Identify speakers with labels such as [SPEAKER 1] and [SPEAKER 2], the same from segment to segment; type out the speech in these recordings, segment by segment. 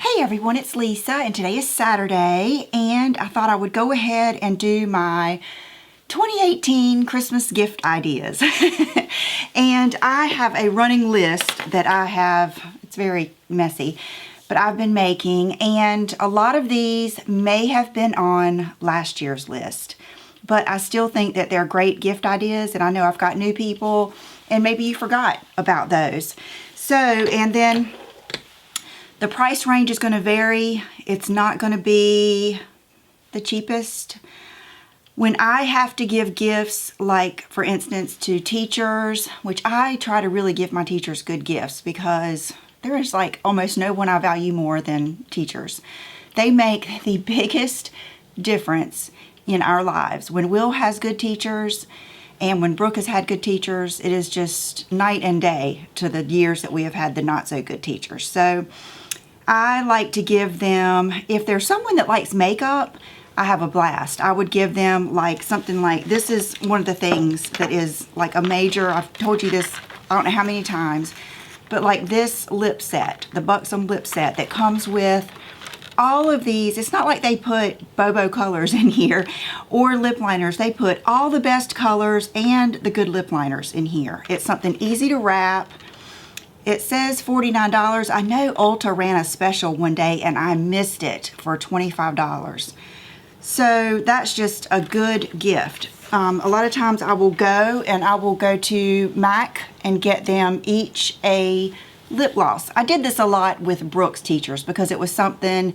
[SPEAKER 1] Hey everyone, it's Lisa and today is Saturday and I thought I would go ahead and do my 2018 Christmas gift ideas. And I have a running list that I have, it's very messy, but I've been making, and a lot of these may have been on last year's list. But I still think that they're great gift ideas, and I know I've got new people and maybe you forgot about those. So, and then the price range is going to vary. It's not going to be the cheapest. When I have to give gifts, like for instance to teachers, which I try to really give my teachers good gifts because there is like almost no one I value more than teachers. They make the biggest difference in our lives. When Will has good teachers and when Brooke has had good teachers, it is just night and day to the years that we have had the not so good teachers. So I like to give them, if there's someone that likes makeup, I have a blast. I would give them like something like, this is one of the things that is like a major, I've told you this I don't know how many times, but like this lip set, the Buxom lip set that comes with all of these. It's not like they put Bobo colors in here or lip liners. They put all the best colors and the good lip liners in here. It's something easy to wrap. It says $49. I know Ulta ran a special one day and I missed it for $25. So that's just a good gift. A lot of times I will go to MAC and get them each a lip gloss. I did this a lot with Brooke's teachers because it was something,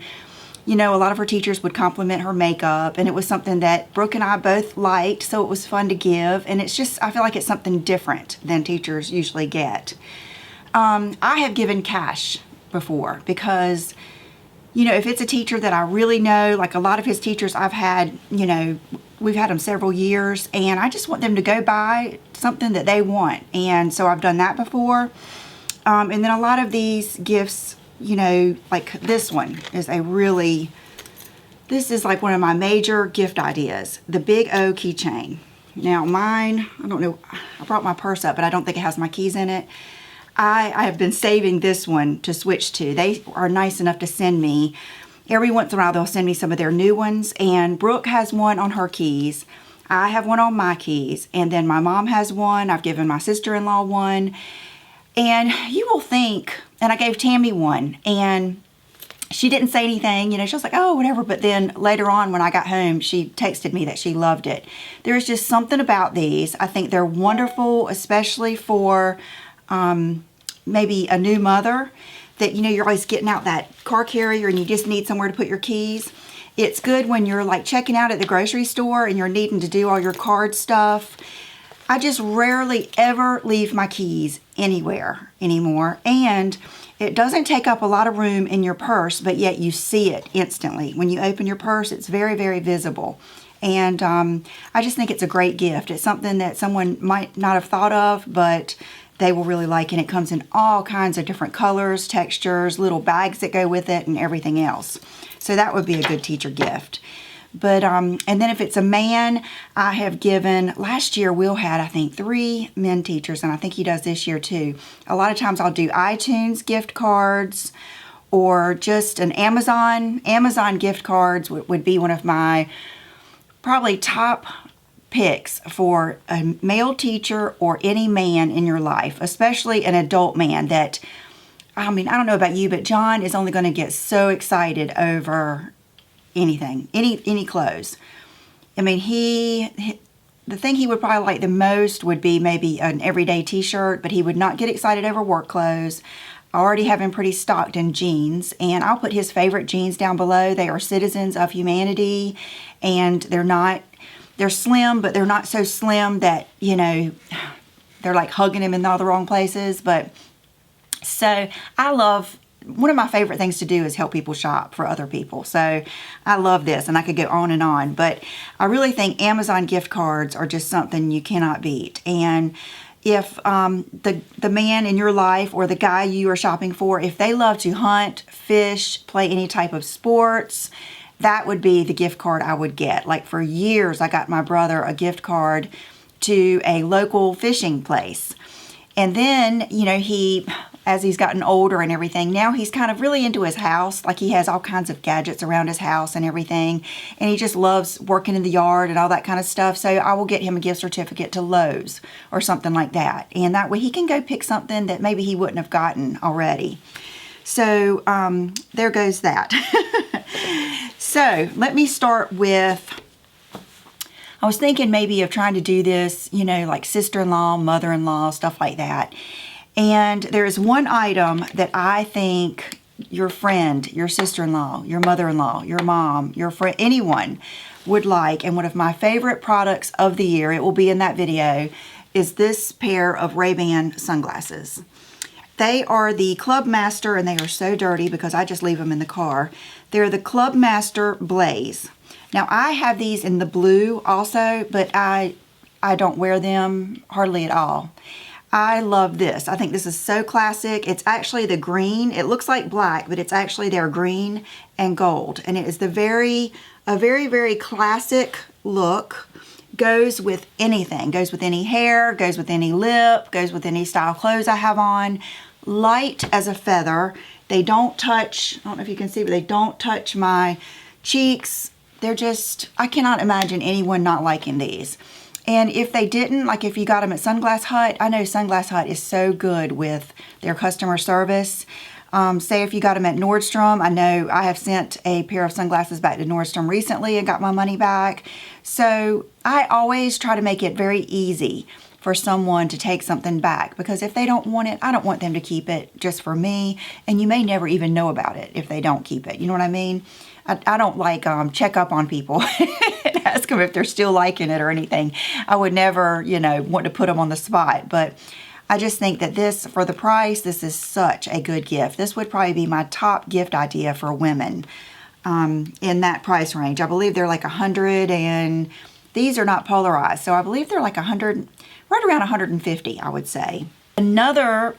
[SPEAKER 1] you know, a lot of her teachers would compliment her makeup, and it was something that Brooke and I both liked, so it was fun to give. And it's just, I feel like it's something different than teachers usually get. I have given cash before because, you know, if it's a teacher that I really know, like a lot of his teachers I've had, you know, we've had them several years, and I just want them to go buy something that they want. And so I've done that before. And then a lot of these gifts, you know, like this one is this is like one of my major gift ideas, the Big O keychain. Now mine, I don't know, I brought my purse up, but I don't think it has my keys in it. I have been saving this one to switch to. They are nice enough to send me. Every once in a while they'll send me some of their new ones, and Brooke has one on her keys. I have one on my keys, and then my mom has one. I've given my sister-in-law one. And you will think, and I gave Tammy one, and she didn't say anything, you know, she was like, oh, whatever. But then later on when I got home, she texted me that she loved it. There is just something about these. I think they're wonderful, especially for maybe a new mother that, you know, you're always getting out that car carrier and you just need somewhere to put your keys. It's good when you're like checking out at the grocery store and you're needing to do all your card stuff. I just rarely ever leave my keys anywhere anymore, and it doesn't take up a lot of room in your purse, but yet you see it instantly. When you open your purse, it's very, very visible. And I just think it's a great gift. It's something that someone might not have thought of, but they will really like, and it comes in all kinds of different colors, textures, little bags that go with it, and everything else. So that would be a good teacher gift. But, and then if it's a man, I have given, last year Will had, I think, 3 men teachers, and I think he does this year too. A lot of times I'll do iTunes gift cards or just an Amazon gift cards would be one of my probably top picks for a male teacher or any man in your life, especially an adult man that, I mean, I don't know about you, but John is only going to get so excited over anything, any clothes. I mean, the thing he would probably like the most would be maybe an everyday t-shirt, but he would not get excited over work clothes. I already have him pretty stocked in jeans, and I'll put his favorite jeans down below. They are Citizens of Humanity, and they're slim, but they're not so slim that, you know, they're like hugging him in all the wrong places. But so one of my favorite things to do is help people shop for other people. So I love this, and I could go on and on. But I really think Amazon gift cards are just something you cannot beat. And if the man in your life or the guy you are shopping for, if they love to hunt, fish, play any type of sports, that would be the gift card I would get. Like for years, I got my brother a gift card to a local fishing place. And then, you know, as he's gotten older and everything. Now he's kind of really into his house. Like he has all kinds of gadgets around his house and everything. And he just loves working in the yard and all that kind of stuff. So I will get him a gift certificate to Lowe's or something like that. And that way he can go pick something that maybe he wouldn't have gotten already. So there goes that. So let me start with, I was thinking maybe of trying to do this, you know, like sister-in-law, mother-in-law, stuff like that. And there is one item that I think your friend, your sister-in-law, your mother-in-law, your mom, your friend, anyone would like. And one of my favorite products of the year, it will be in that video, is this pair of Ray-Ban sunglasses. They are the Club Master, and they are so dirty because I just leave them in the car. They're the Club Master Blaze. Now, I have these in the blue also, but I don't wear them hardly at all. I love this. I think this is so classic. It's actually the green. It looks like black, but it's actually their green and gold. And it is a very, very classic look. Goes with anything. Goes with any hair, goes with any lip, goes with any style clothes I have on. Light as a feather. They don't touch, I don't know if you can see, but they don't touch my cheeks. They're just, I cannot imagine anyone not liking these. And if they didn't, like if you got them at Sunglass Hut, I know Sunglass Hut is so good with their customer service. Say if you got them at Nordstrom, I know I have sent a pair of sunglasses back to Nordstrom recently and got my money back. So I always try to make it very easy for someone to take something back, because if they don't want it, I don't want them to keep it just for me. And you may never even know about it if they don't keep it. You know what I mean? I don't like check up on people and ask them if they're still liking it or anything. I would never, you know, want to put them on the spot. But I just think that this, for the price, this is such a good gift. This would probably be my top gift idea for women in that price range. I believe they're like 100, and these are not polarized. So I believe they're like 100, right around 150, I would say. Another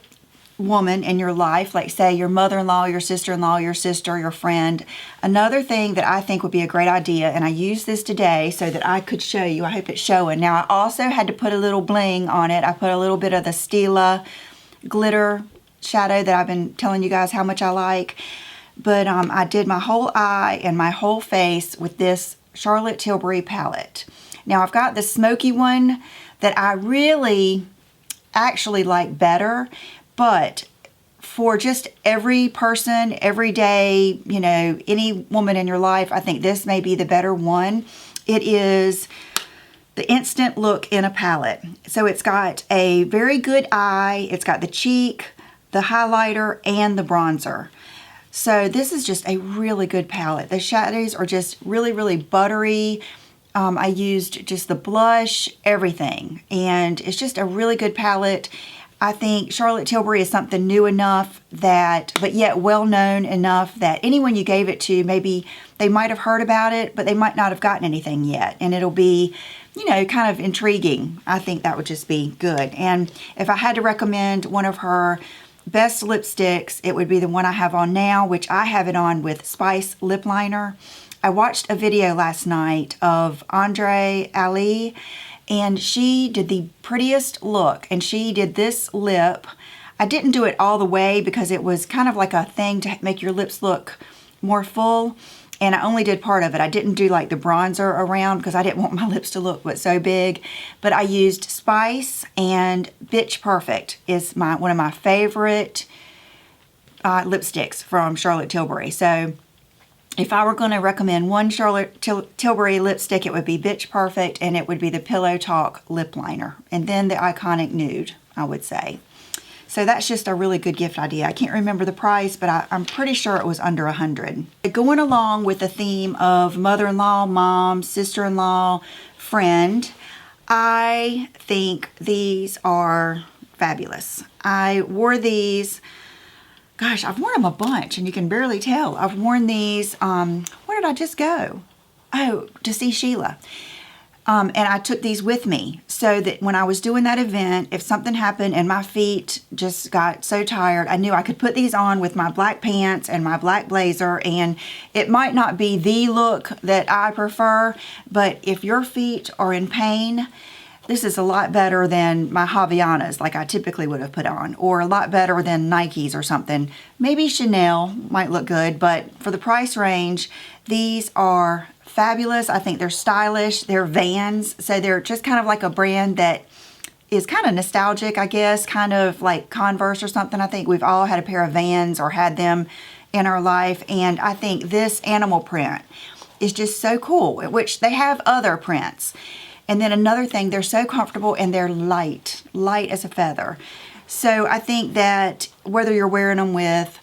[SPEAKER 1] woman in your life, like say your mother-in-law, your sister-in-law, your sister, your friend. Another thing that I think would be a great idea, and I used this today so that I could show you. I hope it's showing. Now I also had to put a little bling on it. I put a little bit of the Stila glitter shadow that I've been telling you guys how much I like. But I did my whole eye and my whole face with this Charlotte Tilbury palette. Now I've got the smoky one that I really actually like better. But for just every person, every day, you know, any woman in your life, I think this may be the better one. It is the Instant Look in a palette. So it's got a very good eye. It's got the cheek, the highlighter, and the bronzer. So this is just a really good palette. The shadows are just really, really buttery. I used just the blush, everything. And it's just a really good palette. I think Charlotte Tilbury is something new enough that, but yet well-known enough that anyone you gave it to, maybe they might have heard about it, but they might not have gotten anything yet. And it'll be, you know, kind of intriguing. I think that would just be good. And if I had to recommend one of her best lipsticks, it would be the one I have on now, which I have it on with Spice Lip Liner. I watched a video last night of Andre Ali, and she did the prettiest look, and she did this lip. I didn't do it all the way because it was kind of like a thing to make your lips look more full, and I only did part of it. I didn't do like the bronzer around because I didn't want my lips to look so big, but I used Spice, and Bitch Perfect is one of my favorite lipsticks from Charlotte Tilbury. So if I were going to recommend one Charlotte Tilbury lipstick, it would be Bitch Perfect, and it would be the Pillow Talk Lip Liner. And then the Iconic Nude, I would say. So that's just a really good gift idea. I can't remember the price, but I'm pretty sure it was under 100. Going along with the theme of mother-in-law, mom, sister-in-law, friend, I think these are fabulous. I wore these. Gosh, I've worn them a bunch, and you can barely tell. I've worn these, where did I just go? Oh, to see Sheila. And I took these with me so that when I was doing that event, if something happened and my feet just got so tired, I knew I could put these on with my black pants and my black blazer, and it might not be the look that I prefer, but if your feet are in pain, this is a lot better than my Havaianas like I typically would have put on, or a lot better than Nikes or something. Maybe Chanel might look good, but for the price range, these are fabulous. I think they're stylish. They're Vans, so they're just kind of like a brand that is kind of nostalgic, I guess, kind of like Converse or something. I think we've all had a pair of Vans or had them in our life, and I think this animal print is just so cool, which they have other prints. And then another thing, they're so comfortable and they're light as a feather. So I think that whether you're wearing them with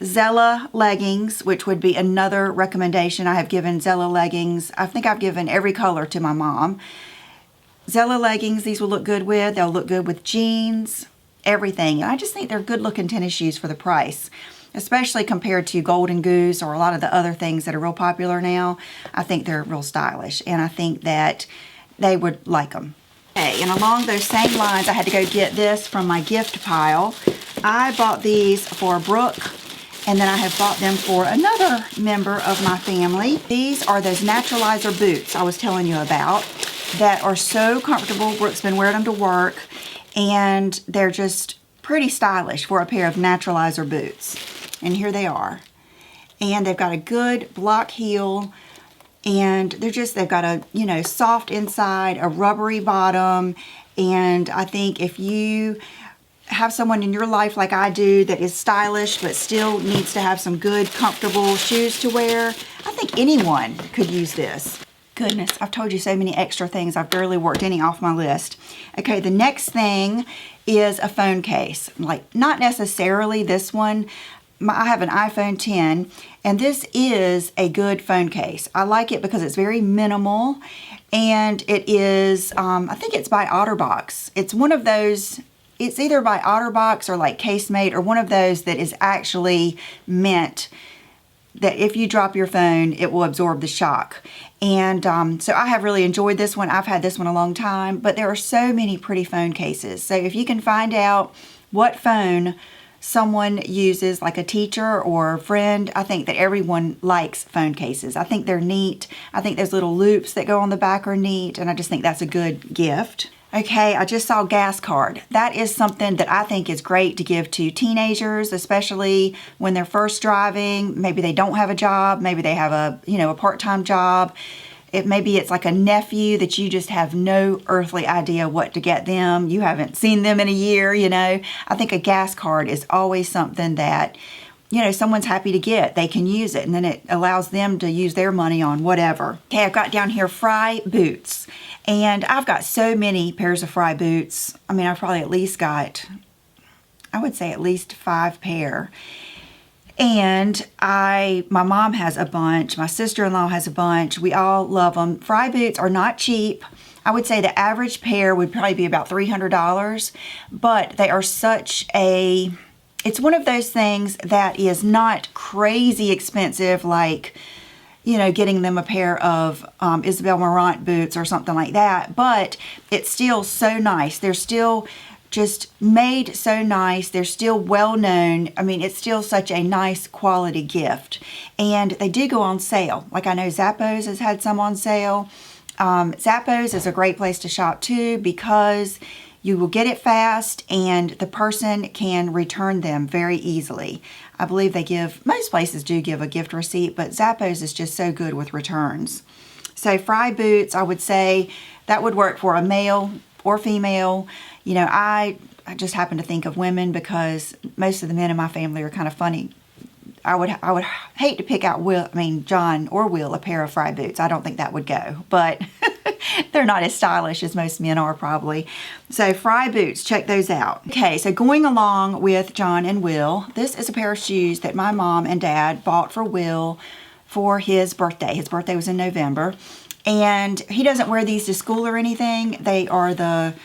[SPEAKER 1] Zella leggings, which would be another recommendation. I have given Zella leggings, I think I've given every color to my mom. Zella leggings, these will look good with. They'll look good with jeans, everything. And I just think they're good looking tennis shoes for the price, especially compared to Golden Goose or a lot of the other things that are real popular now. I think they're real stylish, and I think that they would like them. Okay, and along those same lines, I had to go get this from my gift pile. I bought these for Brooke, and then I have bought them for another member of my family. These are those Naturalizer boots I was telling you about that are so comfortable. Brooke's been wearing them to work, and they're just pretty stylish for a pair of Naturalizer boots. And here they are. And they've got a good block heel, and they've got a, you know, soft inside, a rubbery bottom. And I think if you have someone in your life like I do that is stylish but still needs to have some good, comfortable shoes to wear, I think anyone could use this. Goodness, I've told you so many extra things. I've barely worked any off my list. Okay, the next thing is a phone case. Like, not necessarily this one. I have an iPhone 10, and this is a good phone case. I like it because it's very minimal, and it is, I think it's by OtterBox. It's one of those, it's either by OtterBox or like Casemate, or one of those that is actually meant that if you drop your phone, it will absorb the shock. And so I have really enjoyed this one. I've had this one a long time, but there are so many pretty phone cases. So if you can find out what phone someone uses, like a teacher or a friend, I think that everyone likes phone cases. I think they're neat. I think those little loops that go on the back are neat, and I just think that's a good gift. Okay, I just saw gas card. That is something that I think is great to give to teenagers, especially when they're first driving. Maybe they don't have a job. Maybe they have a, you know, a part-time job. Maybe it's like a nephew that you just have no earthly idea what to get them. You haven't seen them in a year, you know. I think a gas card is always something that, you know, someone's happy to get. They can use it, and then it allows them to use their money on whatever. Okay, I've got down here Fry boots. And I've got so many pairs of Fry boots. I mean, I've probably at least got, I would say at least 5 pair. And my mom has a bunch. My sister-in-law has a bunch. We all love them. Fry boots are not cheap. I would say the average pair would probably be about $300. But they are such a, it's one of those things that is not crazy expensive, like, you know, getting them a pair of Isabel Marant boots or something like that. But it's still so nice. They're still just made so nice. They're still well known. I mean, it's still such a nice quality gift. And they do go on sale. Like, I know Zappos has had some on sale. Zappos is a great place to shop too, because you will get it fast and the person can return them very easily. I believe they give, most places do give a gift receipt, but Zappos is just so good with returns. So Fry boots, I would say that would work for a male or female. You know, I just happen to think of women because most of the men in my family are kind of funny. I would hate to pick out John or Will a pair of Fry boots. I don't think that would go, but they're not as stylish as most men are probably. So Fry boots, check those out. Okay, so going along with John and Will, this is a pair of shoes that my mom and dad bought for Will for his birthday. His birthday was in November, and he doesn't wear these to school or anything. They are the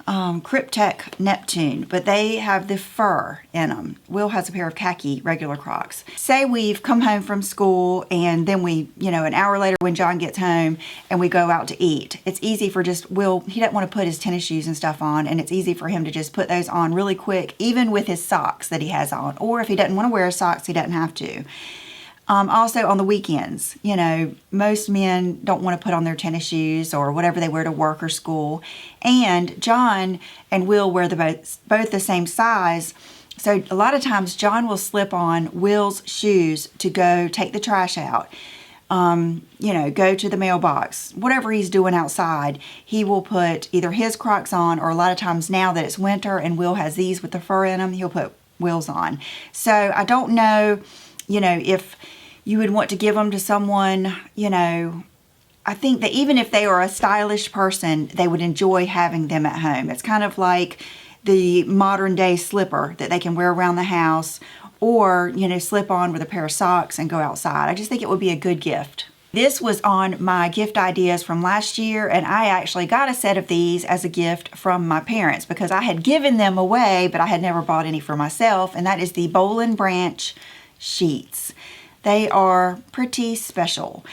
[SPEAKER 1] Cryptek Neptune, but they have the fur in them. Will has a pair of khaki regular Crocs. Say we've come home from school, and then we, you know, an hour later when John gets home and we go out to eat. It's easy for just Will, he doesn't want to put his tennis shoes and stuff on, and it's easy for him to just put those on really quick, even with his socks that he has on. Or if he doesn't want to wear his socks, he doesn't have to. Also on the weekends, you know, most men don't want to put on their tennis shoes or whatever they wear to work or school. And John and Will wear both the same size. So a lot of times John will slip on Will's shoes to go take the trash out. You know, go to the mailbox, whatever he's doing outside, he will put either his Crocs on, or a lot of times now that it's winter and Will has these with the fur in them, he'll put Will's on. So I don't know, you know, if you would want to give them to someone, you know, I think that even if they are a stylish person, they would enjoy having them at home. It's kind of like the modern day slipper that they can wear around the house, or, you know, slip on with a pair of socks and go outside. I just think it would be a good gift. This was on my gift ideas from last year, and I actually got a set of these as a gift from my parents because I had given them away, but I had never bought any for myself, and that is the Boleyn branch sheets. They are pretty special,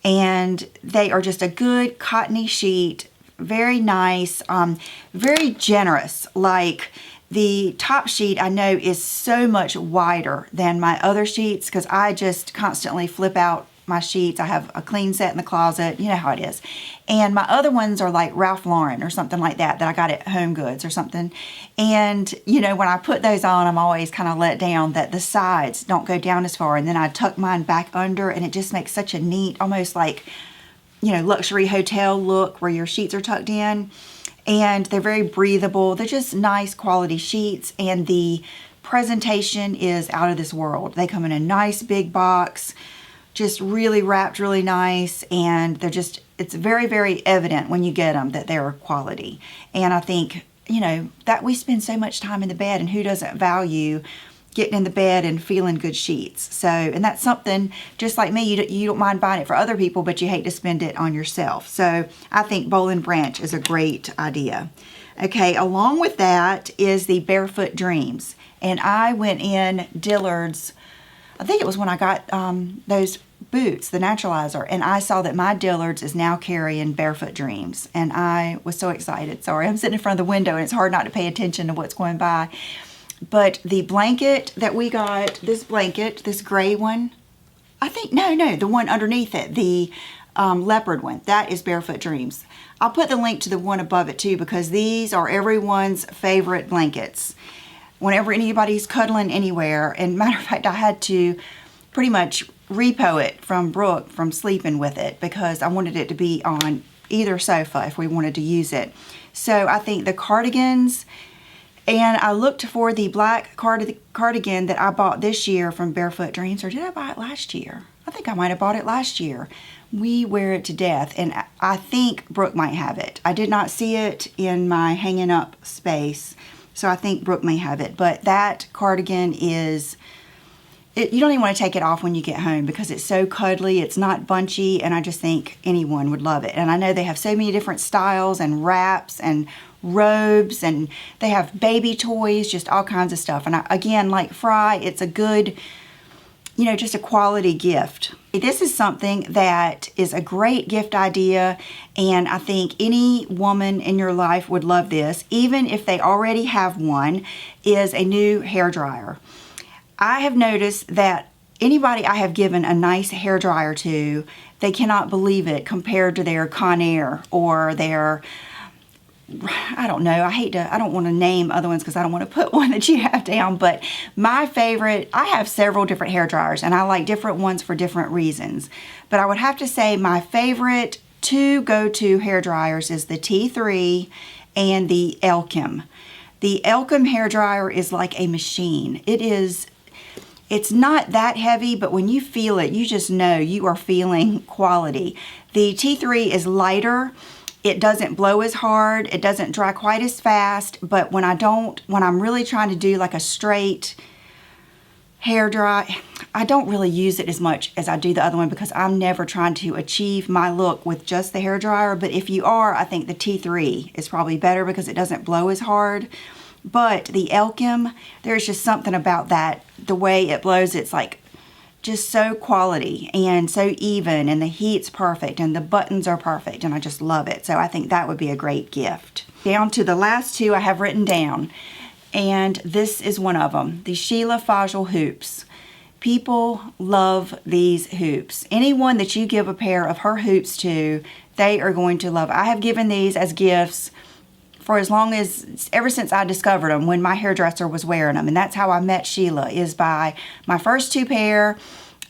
[SPEAKER 1] and they are just a good cottony sheet, very nice, very generous. Like, the top sheet I know is so much wider than my other sheets because I just constantly flip out my sheets. I have a clean set in the closet. You know how it is. And my other ones are like Ralph Lauren or something like that I got at Home Goods or something. And, you know, when I put those on, I'm always kind of let down that the sides don't go down as far. And then I tuck mine back under, and it just makes such a neat, almost like, you know, luxury hotel look where your sheets are tucked in. And they're very breathable. They're just nice quality sheets, and the presentation is out of this world. They come in a nice big box, just really wrapped really nice, and they're just, it's very, very evident when you get them that they're quality. And I think, you know, that we spend so much time in the bed, and who doesn't value getting in the bed and feeling good sheets? So, and that's something, just like me, you don't mind buying it for other people, but you hate to spend it on yourself. So I think Boleyn branch is a great idea. Okay, along with that is the Barefoot Dreams. And I went in Dillard's, I think it was when I got those boots, the Naturalizer, and I saw that my Dillard's is now carrying Barefoot Dreams. And I was so excited. Sorry, I'm sitting in front of the window and it's hard not to pay attention to what's going by. But the blanket that we got, this blanket, this gray one, I think, no, the one underneath it, the leopard one, that is Barefoot Dreams. I'll put the link to the one above it too, because these are everyone's favorite blankets. Whenever anybody's cuddling anywhere, and matter of fact, I had to pretty much repo it from Brooke from sleeping with it because I wanted it to be on either sofa if we wanted to use it. So I think the cardigans. And I looked for the black cardigan that I bought this year from Barefoot Dreams. Or did I buy it last year? I think I might have bought it last year. We wear it to death. And I think Brooke might have it. I did not see it in my hanging up space. So I think Brooke may have it. But that cardigan is, you don't even want to take it off when you get home because it's so cuddly. It's not bunchy. And I just think anyone would love it. And I know they have so many different styles and wraps and robes, and they have baby toys, just all kinds of stuff. And again, like Fry, it's a good, you know, just a quality gift. This is something that is a great gift idea, and I think any woman in your life would love this, even if they already have one, is a new hairdryer. I have noticed that anybody I have given a nice hairdryer to, they cannot believe it compared to their Conair or their, I don't know, I don't want to name other ones because I don't want to put one that you have down, but my favorite, I have several different hair dryers and I like different ones for different reasons. But I would have to say my favorite two go-to hair dryers is the T3 and the Elkim. The Elkim hair dryer is like a machine. It's not that heavy, but when you feel it, you just know you are feeling quality. The T3 is lighter. It doesn't blow as hard. It doesn't dry quite as fast. But when I'm really trying to do like a straight hair dry, I don't really use it as much as I do the other one because I'm never trying to achieve my look with just the hair dryer. But if you are, I think the T3 is probably better because it doesn't blow as hard. But the Elkim, there's just something about that. The way it blows, it's like just so quality and so even, and the heat's perfect and the buttons are perfect, and I just love it. So I think that would be a great gift. Down to the last two I have written down, and this is one of them, the Sheila Fajl hoops. People love these hoops. Anyone that you give a pair of her hoops to, they are going to love. I have given these as gifts for ever since I discovered them, when my hairdresser was wearing them. And that's how I met Sheila, is by my first 2 pair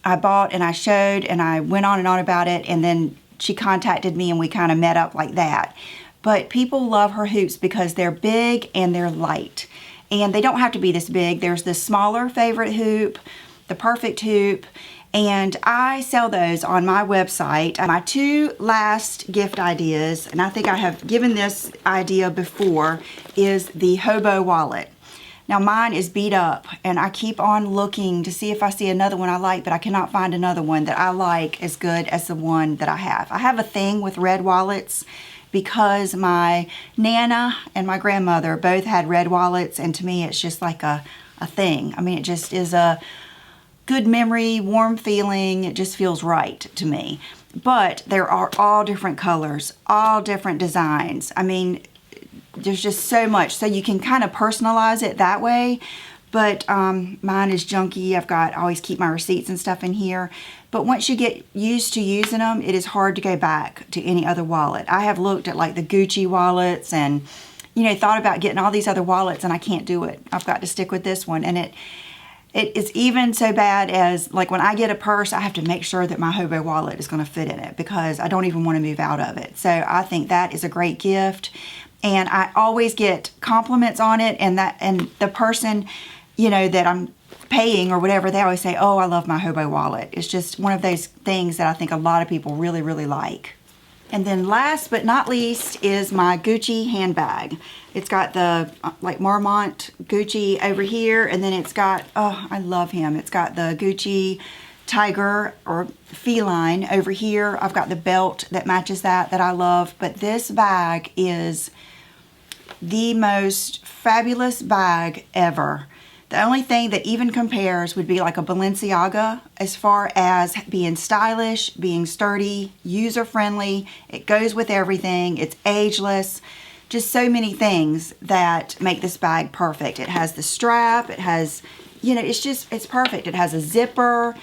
[SPEAKER 1] I bought and I showed and I went on and on about it. And then she contacted me and we kind of met up like that. But people love her hoops because they're big and they're light. And they don't have to be this big. There's this smaller favorite hoop, the perfect hoop, and I sell those on my website. My 2 last gift ideas, and I think I have given this idea before, is the Hobo Wallet. Now mine is beat up and I keep on looking to see if I see another one I like, but I cannot find another one that I like as good as the one that I have. I have a thing with red wallets because my Nana and my grandmother both had red wallets, and to me it's just like a thing. I mean, it just is a good memory, warm feeling. It just feels right to me. But there are all different colors, all different designs. I mean, there's just so much. So you can kind of personalize it that way. But mine is junky. I always keep my receipts and stuff in here. But once you get used to using them, it is hard to go back to any other wallet. I have looked at like the Gucci wallets and, you know, thought about getting all these other wallets, and I can't do it. I've got to stick with this one. And it is even so bad as, like, when I get a purse, I have to make sure that my Hobo wallet is going to fit in it because I don't even want to move out of it. So I think that is a great gift. And I always get compliments on it, and the person, you know, that I'm paying or whatever, they always say, oh, I love my Hobo wallet. It's just one of those things that I think a lot of people really, really like. And then last but not least is my Gucci handbag. It's got the like Marmont Gucci over here, and then it's got, oh, I love him. It's got the Gucci tiger or feline over here. I've got the belt that matches that I love. But this bag is the most fabulous bag ever. The only thing that even compares would be like a Balenciaga as far as being stylish, being sturdy, user-friendly. It goes with everything. It's ageless. Just so many things that make this bag perfect. It has the strap. It has, you know, it's perfect. It has a zipper.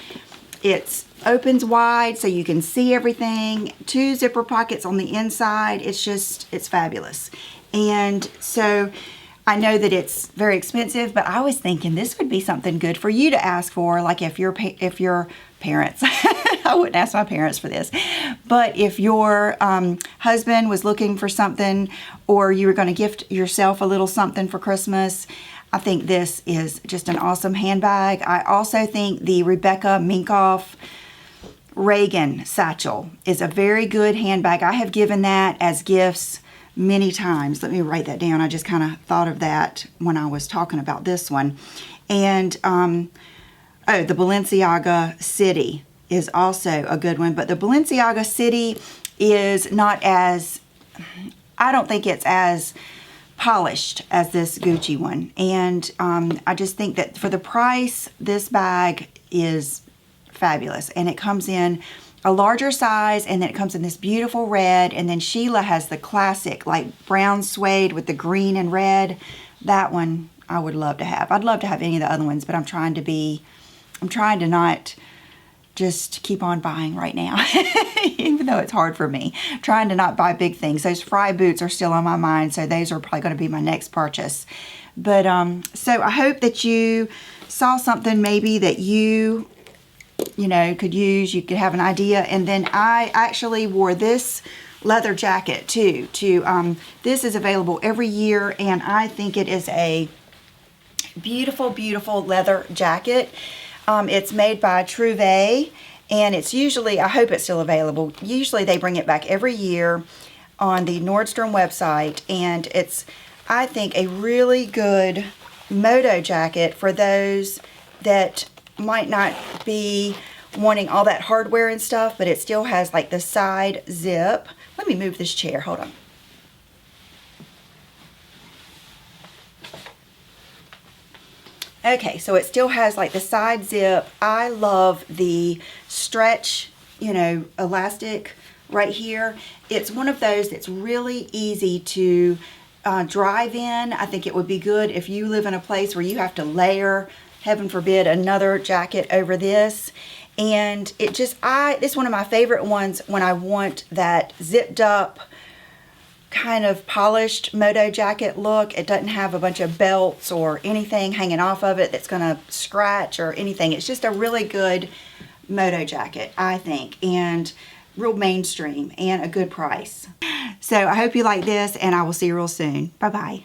[SPEAKER 1] It opens wide so you can see everything. 2 zipper pockets on the inside. It's fabulous. And so I know that it's very expensive, but I was thinking this would be something good for you to ask for, like if your parents, I wouldn't ask my parents for this, but if your husband was looking for something, or you were going to gift yourself a little something for Christmas, I think this is just an awesome handbag. I also think the Rebecca Minkoff Reagan satchel is a very good handbag. I have given that as gifts many times. Let me write that down. I just kind of thought of that when I was talking about this one. And the Balenciaga City is also a good one, but the Balenciaga City is not as, I don't think it's as polished as this Gucci one. And I just think that for the price, this bag is fabulous. And it comes in a larger size, and then it comes in this beautiful red, and then Sheila has the classic like brown suede with the green and red. That one I would love to have. I'd love to have any of the other ones, but I'm trying to not just keep on buying right now, even though it's hard for me. I'm trying to not buy big things. Those Fry boots are still on my mind, so those are probably going to be my next purchase. But so I hope that you saw something maybe that you know, could use, you could have an idea. And then I actually wore this leather jacket too. This is available every year, and I think it is a beautiful, beautiful leather jacket. It's made by Trouvé, and it's usually, I hope it's still available. Usually they bring it back every year on the Nordstrom website, and it's, I think, a really good moto jacket for those that might not be wanting all that hardware and stuff, but it still has like the side zip. Let me move this chair, hold on. Okay, so it still has like the side zip. I love the stretch, you know, elastic right here. It's one of those that's really easy to drive in. I think it would be good if you live in a place where you have to layer heaven forbid, another jacket over this. And it just, this is one of my favorite ones when I want that zipped up, kind of polished moto jacket look. It doesn't have a bunch of belts or anything hanging off of it that's gonna scratch or anything. It's just a really good moto jacket, I think, and real mainstream and a good price. So I hope you like this, and I will see you real soon. Bye-bye.